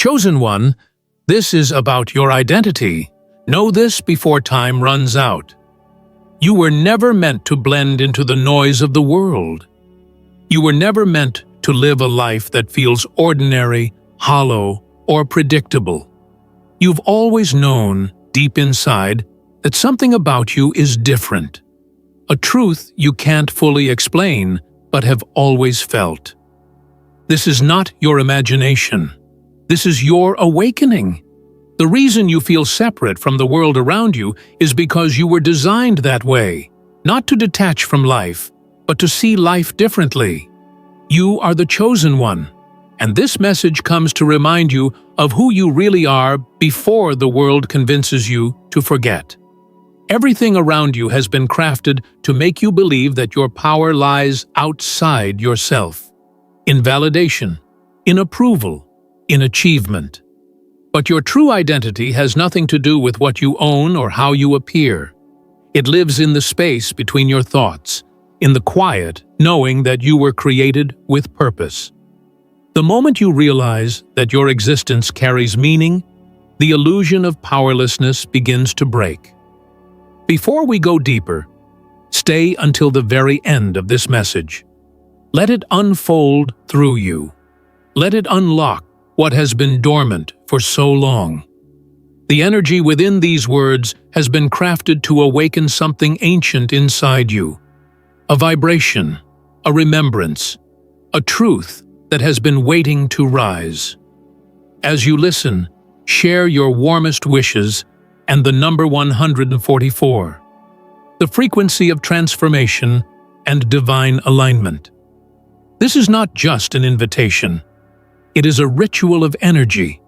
Chosen One, this is about your identity. Know this before time runs out. You were never meant to blend into the noise of the world. You were never meant to live a life that feels ordinary, hollow, or predictable. You've always known, deep inside, that something about you is different. A truth you can't fully explain, but have always felt. This is not your imagination. This is your awakening. The reason you feel separate from the world around you is because you were designed that way, not to detach from life, but to see life differently. You are the chosen one, and this message comes to remind you of who you really are before the world convinces you to forget. Everything around you has been crafted to make you believe that your power lies outside yourself, in validation, in approval, in achievement. But your true identity has nothing to do with what you own or how you appear. It lives in the space between your thoughts, in the quiet, knowing that you were created with purpose. The moment you realize that your existence carries meaning, the illusion of powerlessness begins to break. Before we go deeper, stay until the very end of this message. Let it unfold through you. Let it unlock what has been dormant for so long. The energy within these words has been crafted to awaken something ancient inside you. A vibration, a remembrance, a truth that has been waiting to rise. As you listen, share your warmest wishes and the number 144, the frequency of transformation and divine alignment. This is not just an invitation. It is a ritual of energy.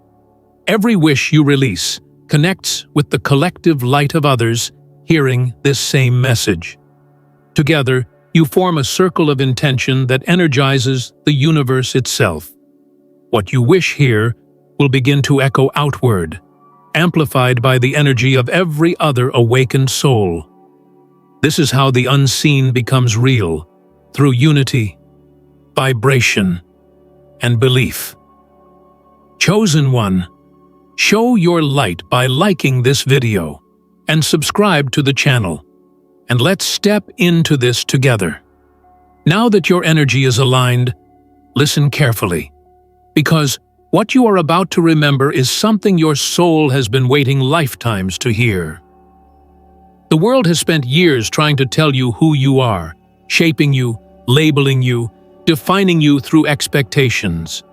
Every wish you release connects with the collective light of others hearing this same message. Together, you form a circle of intention that energizes the universe itself. What you wish here will begin to echo outward, amplified by the energy of every other awakened soul. This is how the unseen becomes real, through unity, vibration, and belief. Chosen One, show your light by liking this video and subscribe to the channel, and let's step into this together. Now that your energy is aligned, listen carefully, because what you are about to remember is something your soul has been waiting lifetimes to hear. The world has spent years trying to tell you who you are, shaping you, labeling you, defining you through expectations.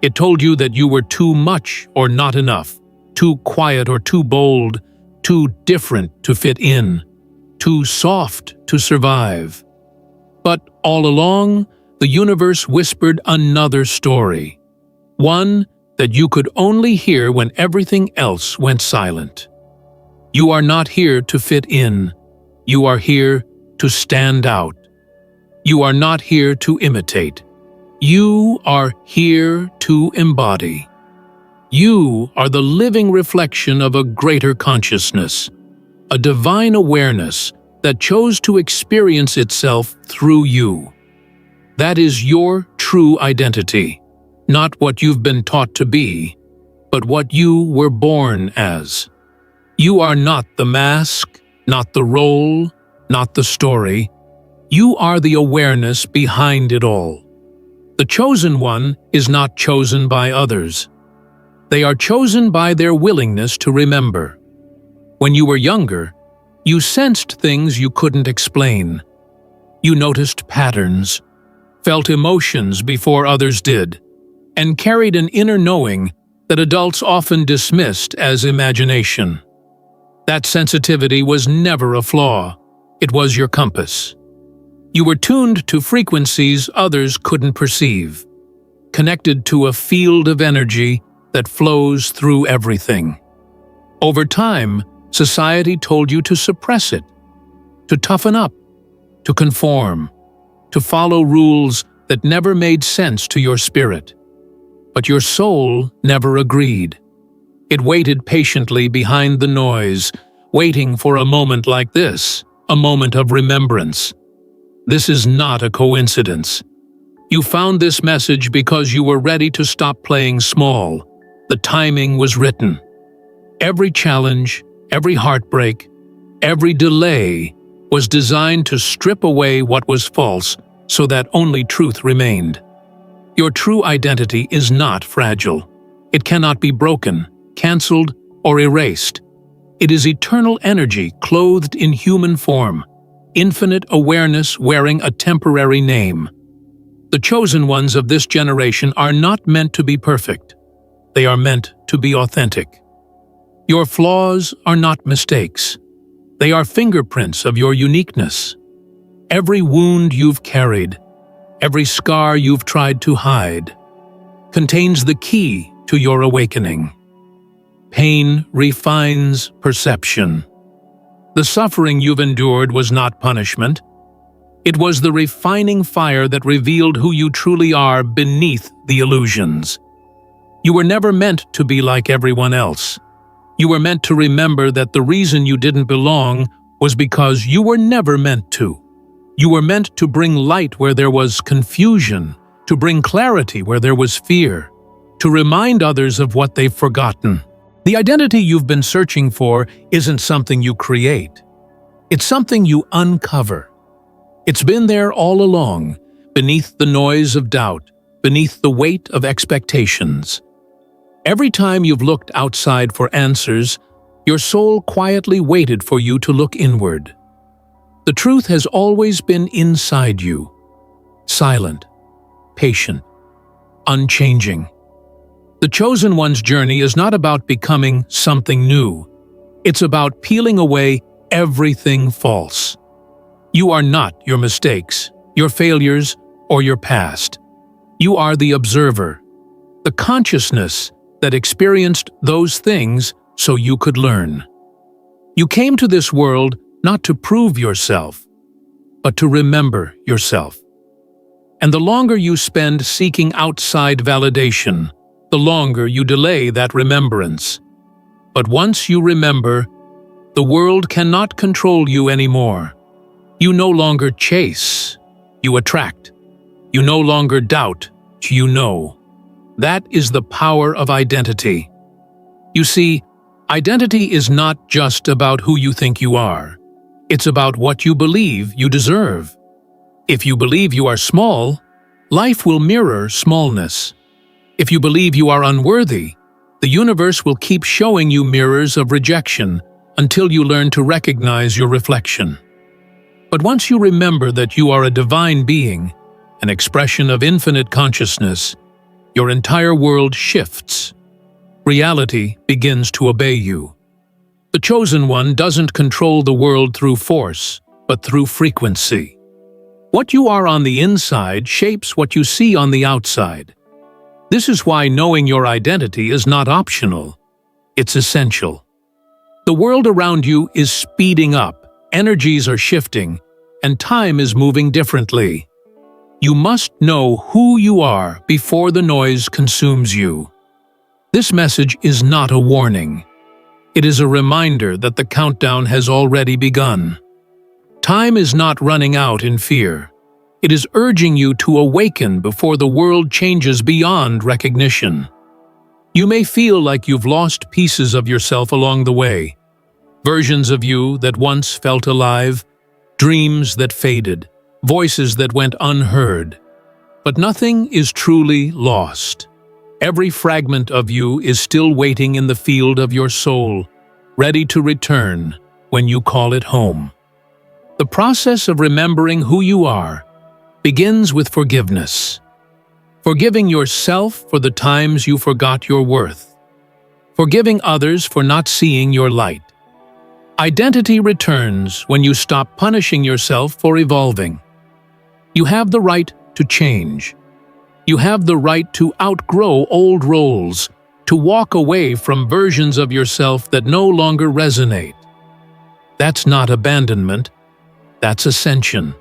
It told you that you were too much or not enough, too quiet or too bold, too different to fit in, too soft to survive. But all along, the universe whispered another story, one that you could only hear when everything else went silent. You are not here to fit in. You are here to stand out. You are not here to imitate. You are here to embody. You are the living reflection of a greater consciousness, a divine awareness that chose to experience itself through you. That is your true identity, not what you've been taught to be, but what you were born as. You are not the mask, not the role, not the story. You are the awareness behind it all. The chosen one is not chosen by others. They are chosen by their willingness to remember. When you were younger, you sensed things you couldn't explain. You noticed patterns, felt emotions before others did, and carried an inner knowing that adults often dismissed as imagination. That sensitivity was never a flaw. It was your compass. You were tuned to frequencies others couldn't perceive, connected to a field of energy that flows through everything. Over time, society told you to suppress it, to toughen up, to conform, to follow rules that never made sense to your spirit. But your soul never agreed. It waited patiently behind the noise, waiting for a moment like this, a moment of remembrance. This is not a coincidence. You found this message because you were ready to stop playing small, The timing was written. Every challenge, every heartbreak, every delay was designed to strip away what was false so that only truth remained. Your true identity is not fragile. It cannot be broken, cancelled, or erased. It is eternal energy clothed in human form, infinite awareness wearing a temporary name. The chosen ones of this generation are not meant to be perfect. They are meant to be authentic. Your flaws are not mistakes. They are fingerprints of your uniqueness. Every wound you've carried, every scar you've tried to hide, contains the key to your awakening. Pain refines perception. The suffering you've endured was not punishment. It was the refining fire that revealed who you truly are beneath the illusions. You were never meant to be like everyone else. You were meant to remember that the reason you didn't belong was because you were never meant to. You were meant to bring light where there was confusion, to bring clarity where there was fear, to remind others of what they've forgotten. The identity you've been searching for isn't something you create. It's something you uncover. It's been there all along, beneath the noise of doubt, beneath the weight of expectations. Every time you've looked outside for answers, your soul quietly waited for you to look inward. The truth has always been inside you, silent, patient, unchanging. The chosen one's journey is not about becoming something new. It's about peeling away everything false. You are not your mistakes, your failures, or your past. You are the observer, the consciousness that experienced those things so you could learn. You came to this world not to prove yourself, but to remember yourself. And the longer you spend seeking outside validation, the longer you delay that remembrance. But once you remember, the world cannot control you anymore. You no longer chase, you attract. You no longer doubt, you know. That is the power of identity. You see, identity is not just about who you think you are. It's about what you believe you deserve. If you believe you are small, life will mirror smallness. If you believe you are unworthy, the universe will keep showing you mirrors of rejection until you learn to recognize your reflection. But once you remember that you are a divine being, an expression of infinite consciousness, your entire world shifts. Reality begins to obey you. The chosen one doesn't control the world through force, but through frequency. What you are on the inside shapes what you see on the outside. This is why knowing your identity is not optional. It's essential. The world around you is speeding up, energies are shifting, and time is moving differently. You must know who you are before the noise consumes you. This message is not a warning. It is a reminder that the countdown has already begun. Time is not running out in fear. It is urging you to awaken before the world changes beyond recognition. You may feel like you've lost pieces of yourself along the way, versions of you that once felt alive, dreams that faded, voices that went unheard. But nothing is truly lost. Every fragment of you is still waiting in the field of your soul, ready to return when you call it home. The process of remembering who you are begins with forgiveness. Forgiving yourself for the times you forgot your worth. Forgiving others for not seeing your light. Identity returns when you stop punishing yourself for evolving. You have the right to change. You have the right to outgrow old roles, to walk away from versions of yourself that no longer resonate. That's not abandonment, that's ascension.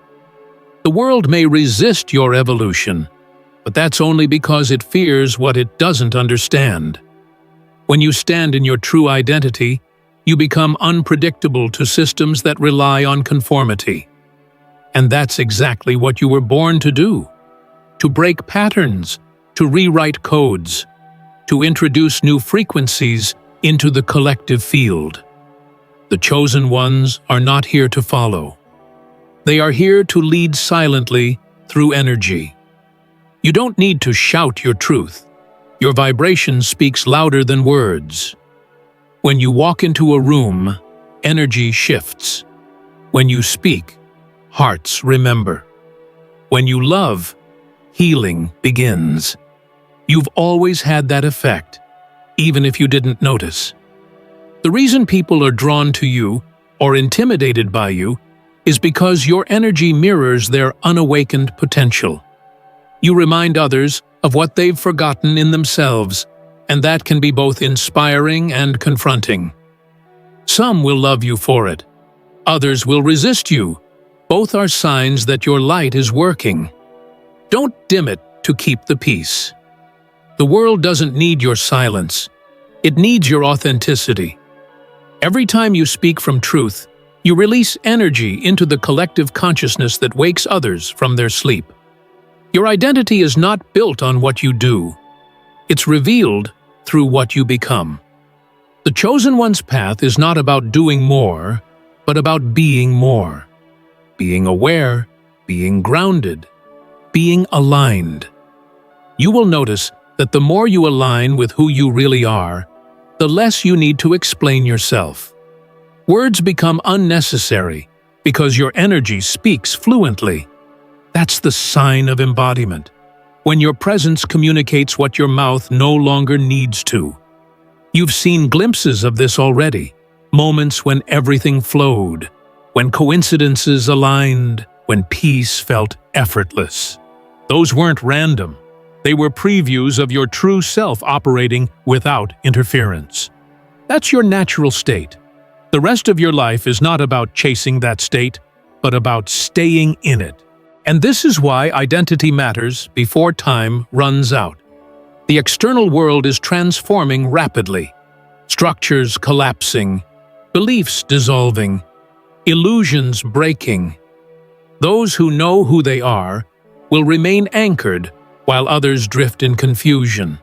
The world may resist your evolution, but that's only because it fears what it doesn't understand. When you stand in your true identity, you become unpredictable to systems that rely on conformity. And that's exactly what you were born to do. To break patterns, to rewrite codes. to introduce new frequencies into the collective field. The chosen ones are not here to follow. They are here to lead silently through energy. You don't need to shout your truth. Your vibration speaks louder than words. When you walk into a room, energy shifts. When you speak, hearts remember. When you love, healing begins. You've always had that effect, even if you didn't notice. The reason people are drawn to you or intimidated by you is because your energy mirrors their unawakened potential. You remind others of what they've forgotten in themselves, and that can be both inspiring and confronting. Some will love you for it. Others will resist you. Both are signs that your light is working. Don't dim it to keep the peace. The world doesn't need your silence. It needs your authenticity. Every time you speak from truth, you release energy into the collective consciousness that wakes others from their sleep. Your identity is not built on what you do. It's revealed through what you become. The chosen one's path is not about doing more, but about being more. Being aware, being grounded, being aligned. You will notice that the more you align with who you really are, the less you need to explain yourself. Words become unnecessary because your energy speaks fluently. That's the sign of embodiment, when your presence communicates what your mouth no longer needs to. You've seen glimpses of this already, moments when everything flowed, when coincidences aligned, when peace felt effortless. Those weren't random. They were previews of your true self operating without interference. That's your natural state. The rest of your life is not about chasing that state, but about staying in it. And this is why identity matters before time runs out. The external world is transforming rapidly. Structures collapsing, beliefs dissolving, illusions breaking. Those who know who they are will remain anchored while others drift in confusion.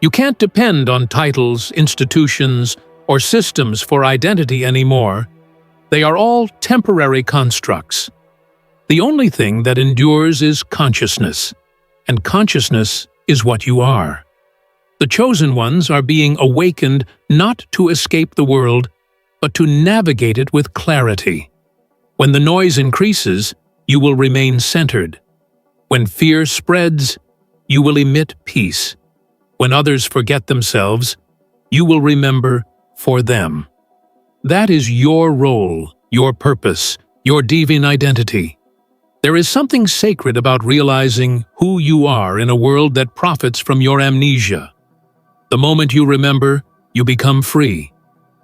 You can't depend on titles, institutions, or systems for identity anymore. They are all temporary constructs. The only thing that endures is consciousness, and consciousness is what you are. The chosen ones are being awakened not to escape the world, but to navigate it with clarity. When the noise increases, you will remain centered. When fear spreads, you will emit peace. When others forget themselves, you will remember for them. That is your role, your purpose, your divine identity. There is something sacred about realizing who you are in a world that profits from your amnesia. The moment you remember, you become free.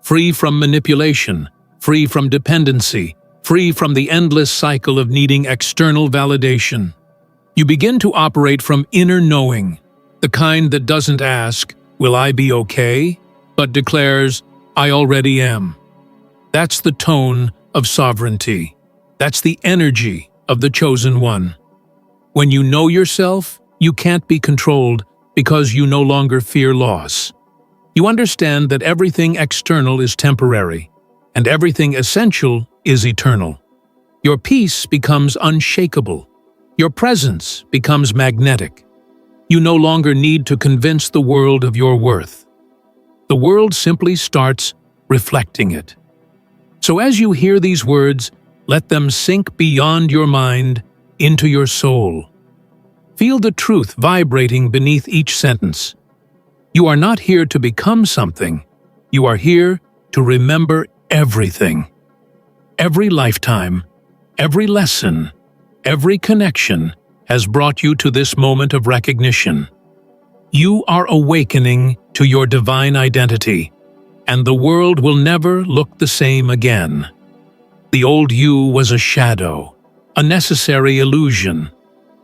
Free from manipulation, free from dependency, free from the endless cycle of needing external validation. You begin to operate from inner knowing, the kind that doesn't ask, "Will I be okay?" but declares, "I already am." That's the tone of sovereignty. That's the energy of the chosen one. When you know yourself, you can't be controlled because you no longer fear loss. You understand that everything external is temporary, and everything essential is eternal. Your peace becomes unshakable. Your presence becomes magnetic. You no longer need to convince the world of your worth. The world simply starts reflecting it. So as you hear these words, let them sink beyond your mind into your soul. Feel the truth vibrating beneath each sentence. You are not here to become something. You are here to remember everything. Every lifetime, every lesson, every connection has brought you to this moment of recognition. You are awakening to your divine identity, and the world will never look the same again. The old you was a shadow, a necessary illusion,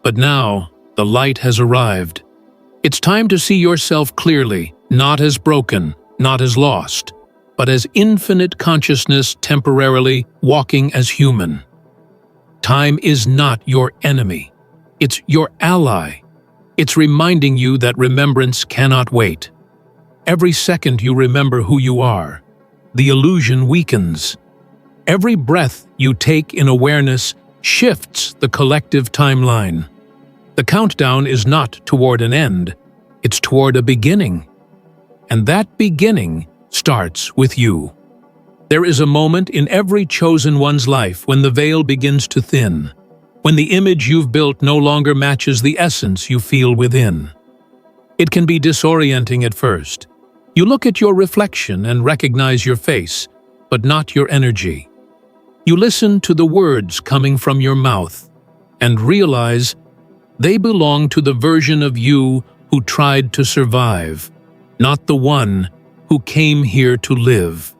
but now the light has arrived. It's time to see yourself clearly, not as broken, not as lost, but as infinite consciousness temporarily walking as human. Time is not your enemy. It's your ally. It's reminding you that remembrance cannot wait. Every second you remember who you are, the illusion weakens. Every breath you take in awareness shifts the collective timeline. The countdown is not toward an end, it's toward a beginning. And that beginning starts with you. There is a moment in every chosen one's life when the veil begins to thin, when the image you've built no longer matches the essence you feel within. It can be disorienting at first. You look at your reflection and recognize your face, but not your energy. You listen to the words coming from your mouth and realize they belong to the version of you who tried to survive, not the one who came here to live.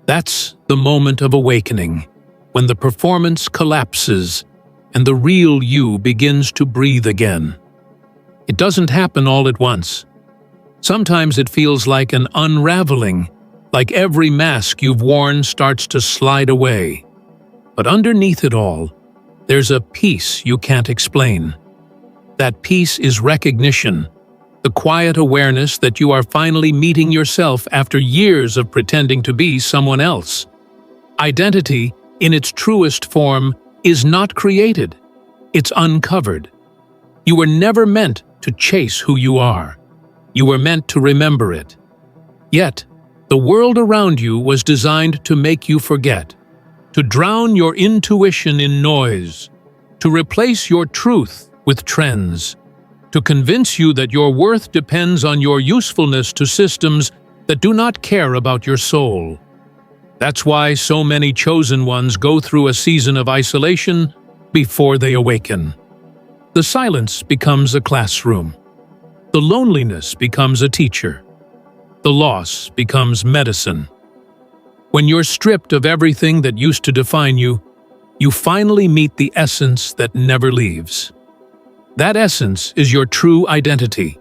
That's the moment of awakening, when the performance collapses and the real you begins to breathe again. It doesn't happen all at once. Sometimes it feels like an unraveling, like every mask you've worn starts to slide away. But underneath it all, there's a peace you can't explain. That peace is recognition, the quiet awareness that you are finally meeting yourself after years of pretending to be someone else. Identity, in its truest form, is not created. It's uncovered. You were never meant to chase who you are. You were meant to remember it. Yet, the world around you was designed to make you forget, to drown your intuition in noise, to replace your truth with trends, to convince you that your worth depends on your usefulness to systems that do not care about your soul. That's why so many chosen ones go through a season of isolation before they awaken. The silence becomes a classroom. The loneliness becomes a teacher. The loss becomes medicine. When you're stripped of everything that used to define you, you finally meet the essence that never leaves. That essence is your true identity,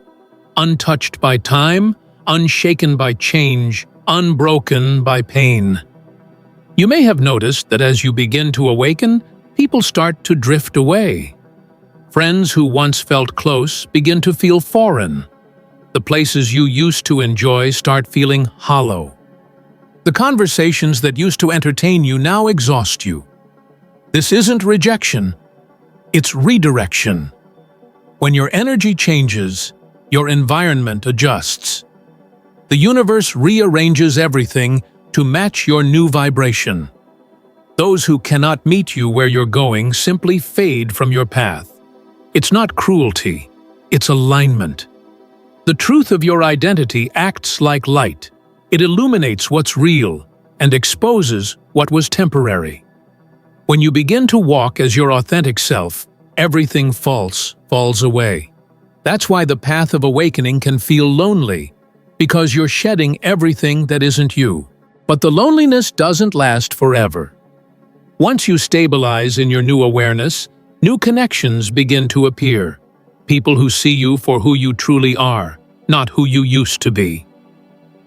untouched by time, unshaken by change, unbroken by pain. You may have noticed that as you begin to awaken, people start to drift away. Friends who once felt close begin to feel foreign. The places you used to enjoy start feeling hollow. The conversations that used to entertain you now exhaust you. This isn't rejection, it's redirection. When your energy changes, your environment adjusts. The universe rearranges everything to match your new vibration. Those who cannot meet you where you're going simply fade from your path. It's not cruelty, it's alignment. The truth of your identity acts like light. It illuminates what's real and exposes what was temporary. When you begin to walk as your authentic self, everything false falls away. That's why the path of awakening can feel lonely, because you're shedding everything that isn't you. But the loneliness doesn't last forever. Once you stabilize in your new awareness, new connections begin to appear. People who see you for who you truly are, not who you used to be.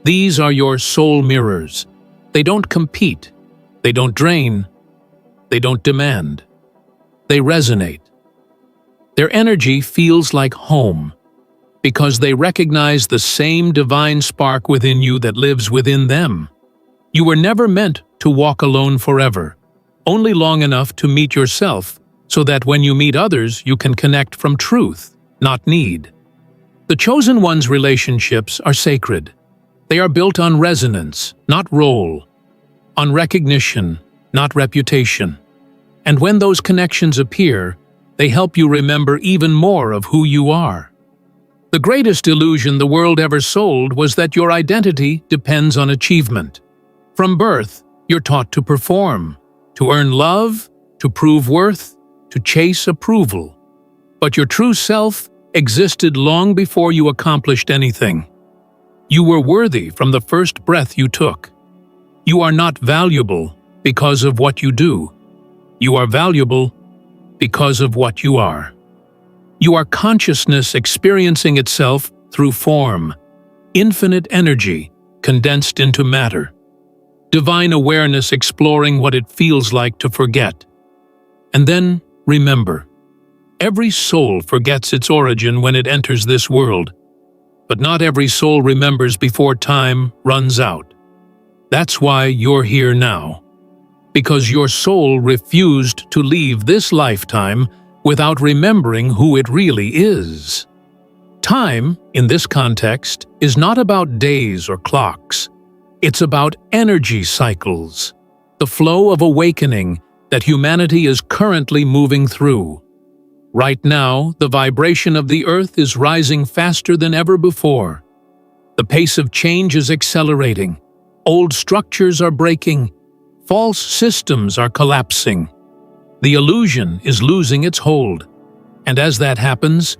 These are your soul mirrors. They don't compete. They don't drain. They don't demand. They resonate. Their energy feels like home, because they recognize the same divine spark within you that lives within them. You were never meant to walk alone forever, only long enough to meet yourself, so that when you meet others, you can connect from truth, not need. The chosen one's relationships are sacred. They are built on resonance, not role, on recognition, not reputation. And when those connections appear, they help you remember even more of who you are. The greatest illusion the world ever sold was that your identity depends on achievement. From birth, you're taught to perform, to earn love, to prove worth, to chase approval. But your true self existed long before you accomplished anything. You were worthy from the first breath you took. You are not valuable because of what you do. You are valuable because of what you are. You are consciousness experiencing itself through form, infinite energy condensed into matter. Divine awareness exploring what it feels like to forget. And then remember, every soul forgets its origin when it enters this world. But not every soul remembers before time runs out. That's why you're here now. Because your soul refused to leave this lifetime without remembering who it really is. Time, in this context, is not about days or clocks. It's about energy cycles, the flow of awakening that humanity is currently moving through. Right now, the vibration of the earth is rising faster than ever before. The pace of change is accelerating. Old structures are breaking. False systems are collapsing. The illusion is losing its hold. And as that happens,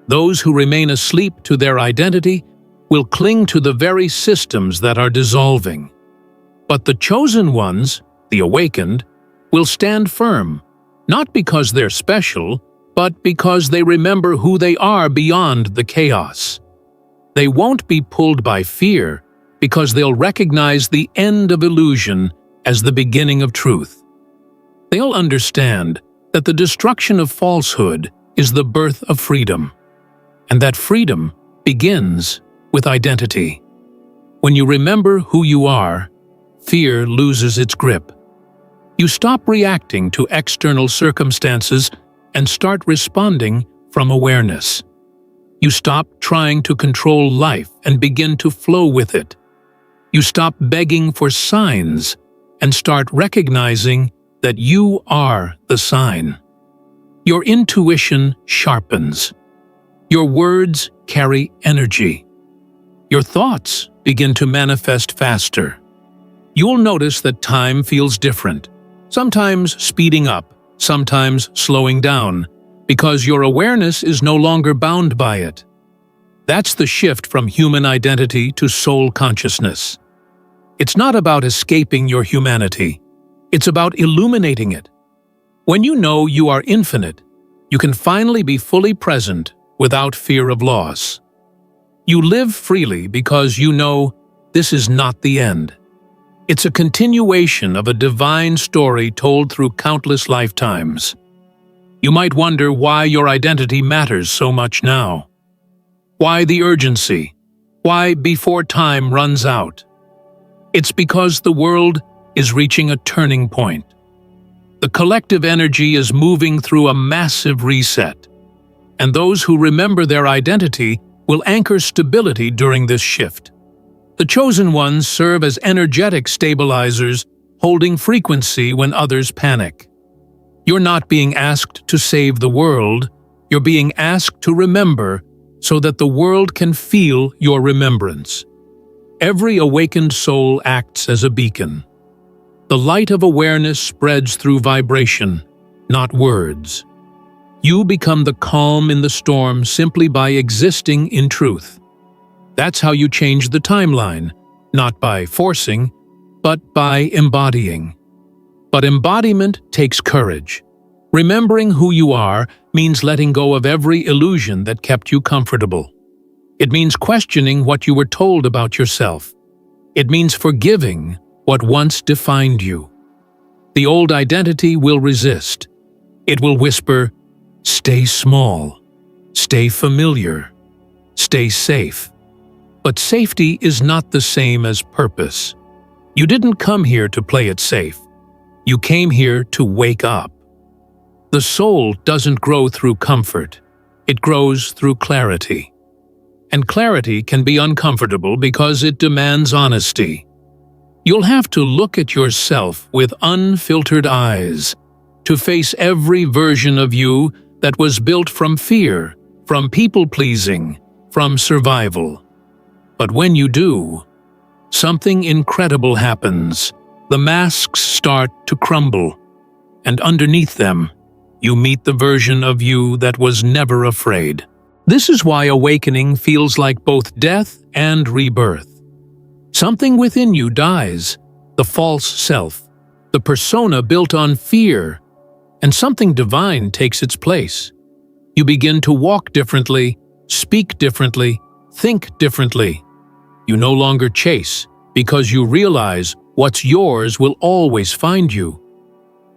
those who remain asleep to their identity will cling to the very systems that are dissolving. But the chosen ones, the awakened, will stand firm, not because they're special, but because they remember who they are beyond the chaos. They won't be pulled by fear, because they'll recognize the end of illusion as the beginning of truth. They'll understand that the destruction of falsehood is the birth of freedom, and that freedom begins with identity. When you remember who you are, fear loses its grip. You stop reacting to external circumstances and start responding from awareness. You stop trying to control life and begin to flow with it. You stop begging for signs and start recognizing that you are the sign. Your intuition sharpens. Your words carry energy. Your thoughts begin to manifest faster. You'll notice that time feels different, sometimes speeding up, sometimes slowing down, because your awareness is no longer bound by it. That's the shift from human identity to soul consciousness. It's not about escaping your humanity. It's about illuminating it. When you know you are infinite, you can finally be fully present without fear of loss. You live freely because you know this is not the end. It's a continuation of a divine story told through countless lifetimes. You might wonder why your identity matters so much now. Why the urgency? Why before time runs out? It's because the world is reaching a turning point. The collective energy is moving through a massive reset, and those who remember their identity will anchor stability during this shift. The chosen ones serve as energetic stabilizers, holding frequency when others panic. You're not being asked to save the world, you're being asked to remember so that the world can feel your remembrance. Every awakened soul acts as a beacon. The light of awareness spreads through vibration, not words. You become the calm in the storm simply by existing in truth. That's how you change the timeline, not by forcing, but by embodying. But embodiment takes courage. Remembering who you are means letting go of every illusion that kept you comfortable. It means questioning what you were told about yourself. It means forgiving what once defined you. The old identity will resist. It will whisper, "Stay small, stay familiar, stay safe." But safety is not the same as purpose. You didn't come here to play it safe. You came here to wake up. The soul doesn't grow through comfort. It grows through clarity. And clarity can be uncomfortable because it demands honesty. You'll have to look at yourself with unfiltered eyes, to face every version of you that was built from fear, from people-pleasing, from survival. But when you do, something incredible happens. The masks start to crumble, and underneath them, you meet the version of you that was never afraid. This is why awakening feels like both death and rebirth. Something within you dies, the false self, the persona built on fear, and something divine takes its place. You begin to walk differently, speak differently, think differently. You no longer chase, because you realize what's yours will always find you.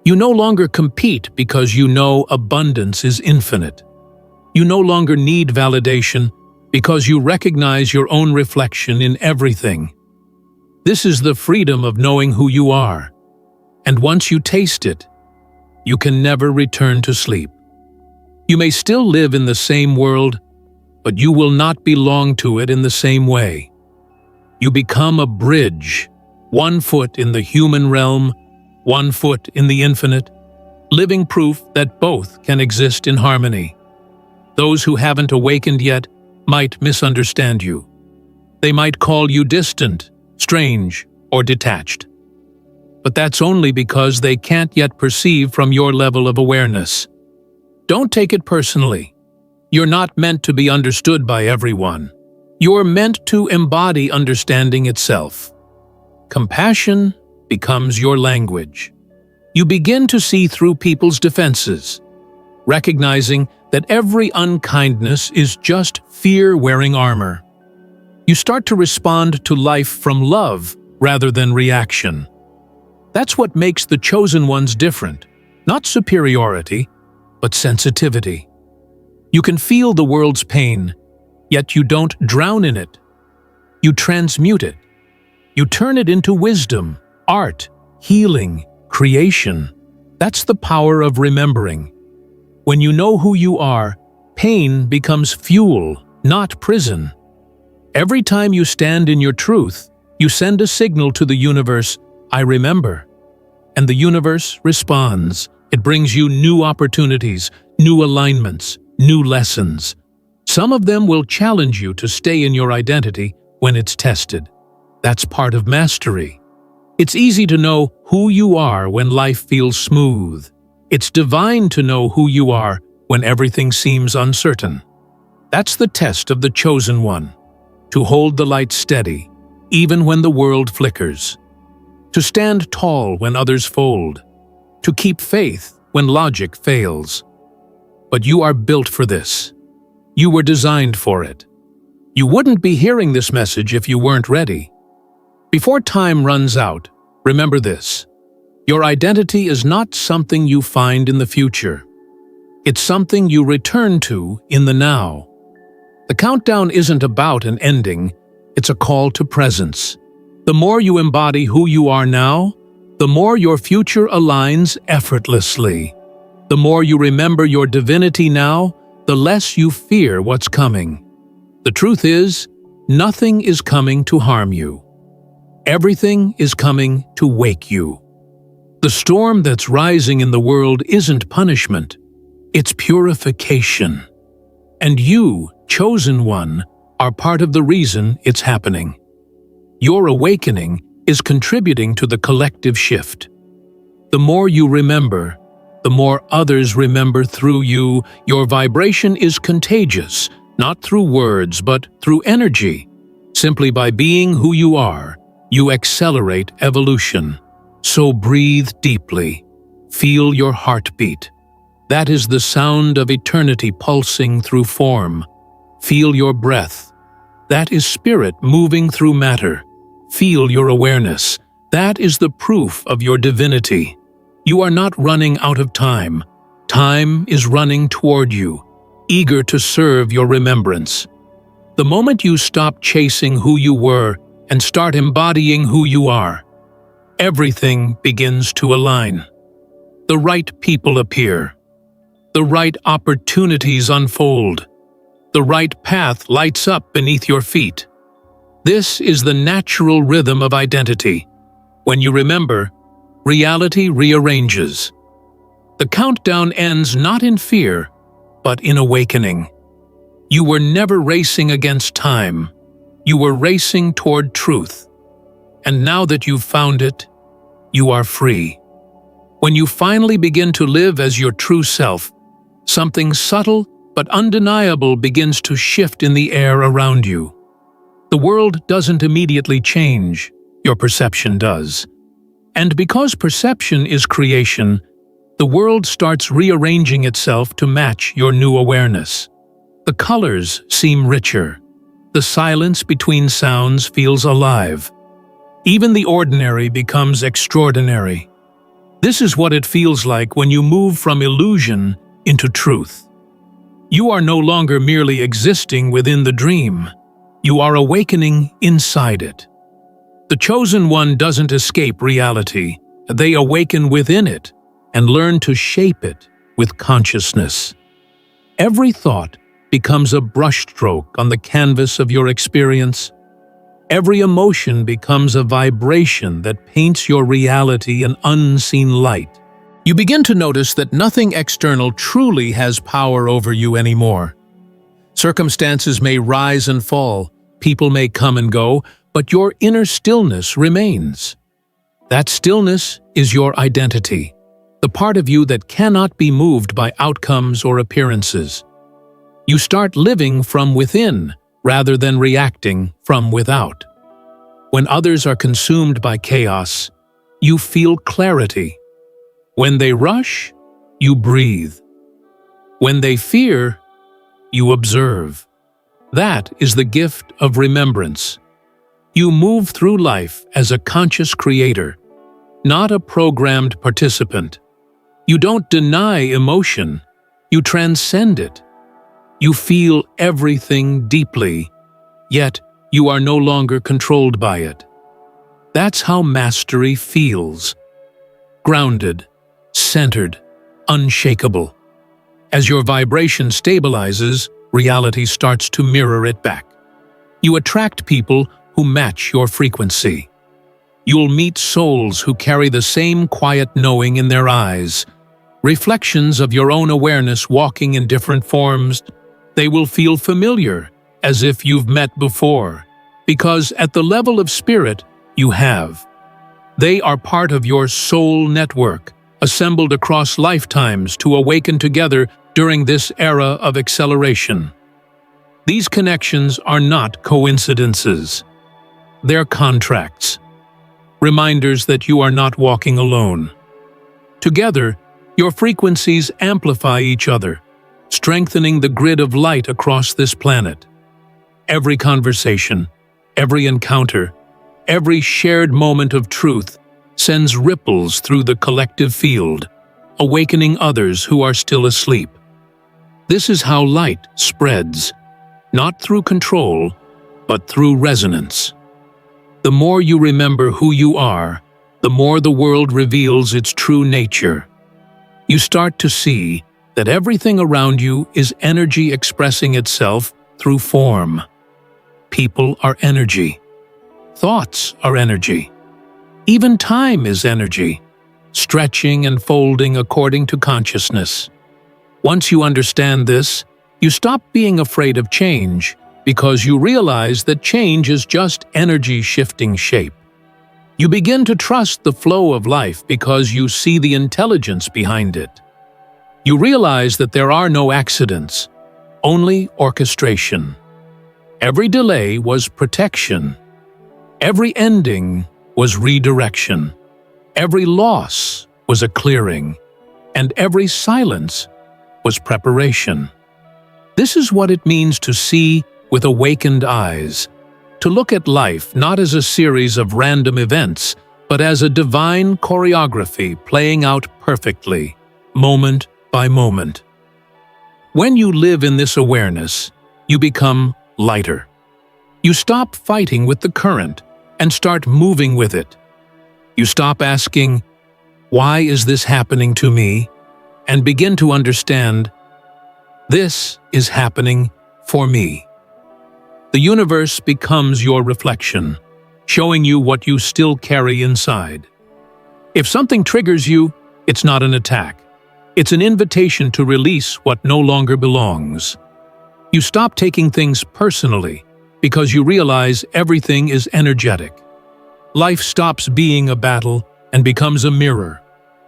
You no longer compete because you know abundance is infinite. You no longer need validation because you recognize your own reflection in everything. This is the freedom of knowing who you are, and once you taste it, you can never return to sleep. You may still live in the same world, but you will not belong to it in the same way. You become a bridge, 1 foot in the human realm, 1 foot in the infinite, living proof that both can exist in harmony. Those who haven't awakened yet might misunderstand you. They might call you distant, strange, or detached. But that's only because they can't yet perceive from your level of awareness. Don't take it personally. You're not meant to be understood by everyone. You're meant to embody understanding itself. Compassion becomes your language. You begin to see through people's defenses, recognizing that every unkindness is just fear wearing armor. You start to respond to life from love rather than reaction. That's what makes the chosen ones different, not superiority, but sensitivity. You can feel the world's pain, yet you don't drown in it. You transmute it. You turn it into wisdom, art, healing, creation. That's the power of remembering. When you know who you are, pain becomes fuel, not prison. Every time you stand in your truth, you send a signal to the universe, I remember. And the universe responds. It brings you new opportunities, new alignments, new lessons. Some of them will challenge you to stay in your identity when it's tested. That's part of mastery. It's easy to know who you are when life feels smooth. It's divine to know who you are when everything seems uncertain. That's the test of the chosen one, to hold the light steady, even when the world flickers, to stand tall when others fold, to keep faith when logic fails. But you are built for this. You were designed for it. You wouldn't be hearing this message if you weren't ready. Before time runs out, remember this. Your identity is not something you find in the future. It's something you return to in the now. The countdown isn't about an ending, it's a call to presence. The more you embody who you are now, the more your future aligns effortlessly. The more you remember your divinity now, the less you fear what's coming. The truth is, nothing is coming to harm you. Everything is coming to wake you. The storm that's rising in the world isn't punishment, it's purification. And you, chosen one, are part of the reason it's happening. Your awakening is contributing to the collective shift. The more you remember, the more others remember through you. Your vibration is contagious, not through words, but through energy. Simply by being who you are, you accelerate evolution. So breathe deeply. Feel your heartbeat. That is the sound of eternity pulsing through form. Feel your breath. That is spirit moving through matter. Feel your awareness. That is the proof of your divinity. You are not running out of time. Time is running toward you, eager to serve your remembrance. The moment you stop chasing who you were and start embodying who you are, everything begins to align. The right people appear. The right opportunities unfold. The right path lights up beneath your feet. This is the natural rhythm of identity. When you remember, reality rearranges. The countdown ends not in fear, but in awakening. You were never racing against time. You were racing toward truth. And now that you've found it, you are free. When you finally begin to live as your true self, something subtle but undeniable begins to shift in the air around you. The world doesn't immediately change, your perception does. And because perception is creation, the world starts rearranging itself to match your new awareness. The colors seem richer. The silence between sounds feels alive. Even the ordinary becomes extraordinary. This is what it feels like when you move from illusion into truth. You are no longer merely existing within the dream. You are awakening inside it. The Chosen One doesn't escape reality. They awaken within it and learn to shape it with consciousness. Every thought becomes a brushstroke on the canvas of your experience. Every emotion becomes a vibration that paints your reality an unseen light. You begin to notice that nothing external truly has power over you anymore. Circumstances may rise and fall, people may come and go, but your inner stillness remains. That stillness is your identity, the part of you that cannot be moved by outcomes or appearances. You start living from within rather than reacting from without. When others are consumed by chaos, you feel clarity. When they rush, you breathe. When they fear, you observe. That is the gift of remembrance. You move through life as a conscious creator, not a programmed participant. You don't deny emotion, you transcend it. You feel everything deeply, yet you are no longer controlled by it. That's how mastery feels. Grounded, centered, unshakable. As your vibration stabilizes, reality starts to mirror it back. You attract people who match your frequency. You'll meet souls who carry the same quiet knowing in their eyes, reflections of your own awareness walking in different forms. They will feel familiar, as if you've met before, because at the level of spirit, you have. They are part of your soul network, assembled across lifetimes to awaken together during this era of acceleration. These connections are not coincidences. They're contracts, reminders that you are not walking alone. Together, your frequencies amplify each other, strengthening the grid of light across this planet. Every conversation, every encounter, every shared moment of truth sends ripples through the collective field, awakening others who are still asleep. This is how light spreads, not through control, but through resonance. The more you remember who you are, the more the world reveals its true nature. You start to see that everything around you is energy expressing itself through form. People are energy. Thoughts are energy. Even time is energy, stretching and folding according to consciousness. Once you understand this, you stop being afraid of change because you realize that change is just energy shifting shape. You begin to trust the flow of life because you see the intelligence behind it. You realize that there are no accidents, only orchestration. Every delay was protection. Every ending was redirection. Every loss was a clearing, and every silence was preparation. This is what it means to see with awakened eyes, to look at life not as a series of random events, but as a divine choreography playing out perfectly, moment by moment. When you live in this awareness, you become lighter. You stop fighting with the current and start moving with it. You stop asking, "Why is this happening to me?" and begin to understand, "This is happening for me." The universe becomes your reflection, showing you what you still carry inside. If something triggers you, it's not an attack. It's an invitation to release what no longer belongs. You stop taking things personally because you realize everything is energetic. Life stops being a battle and becomes a mirror,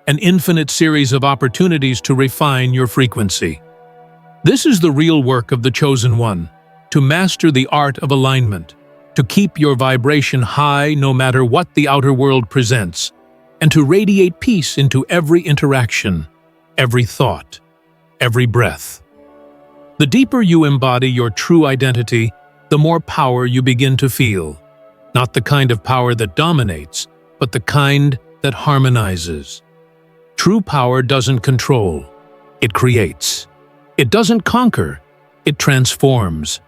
an infinite series of opportunities to refine your frequency. This is the real work of the Chosen One, to master the art of alignment, to keep your vibration high no matter what the outer world presents, and to radiate peace into every interaction, every thought, every breath. The deeper you embody your true identity, the more power you begin to feel. Not the kind of power that dominates, but the kind that harmonizes. True power doesn't control, it creates. It doesn't conquer, it transforms.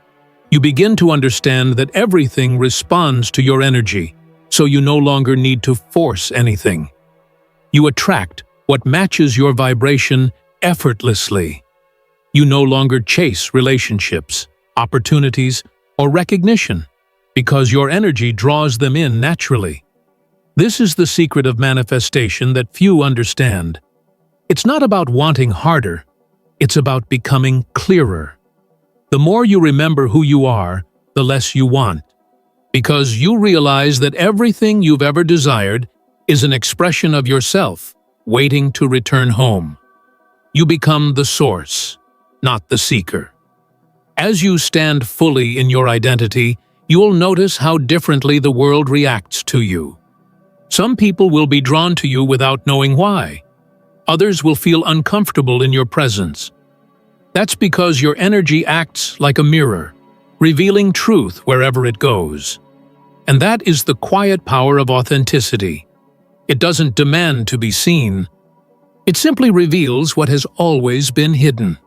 You begin to understand that everything responds to your energy, so you no longer need to force anything. You attract what matches your vibration effortlessly. You no longer chase relationships, opportunities, or recognition, because your energy draws them in naturally. This is the secret of manifestation that few understand. It's not about wanting harder, it's about becoming clearer. The more you remember who you are, the less you want, because you realize that everything you've ever desired is an expression of yourself, waiting to return home. You become the source, not the seeker. As you stand fully in your identity, you'll notice how differently the world reacts to you. Some people will be drawn to you without knowing why. Others will feel uncomfortable in your presence. That's because your energy acts like a mirror, revealing truth wherever it goes. And that is the quiet power of authenticity. It doesn't demand to be seen. It simply reveals what has always been hidden.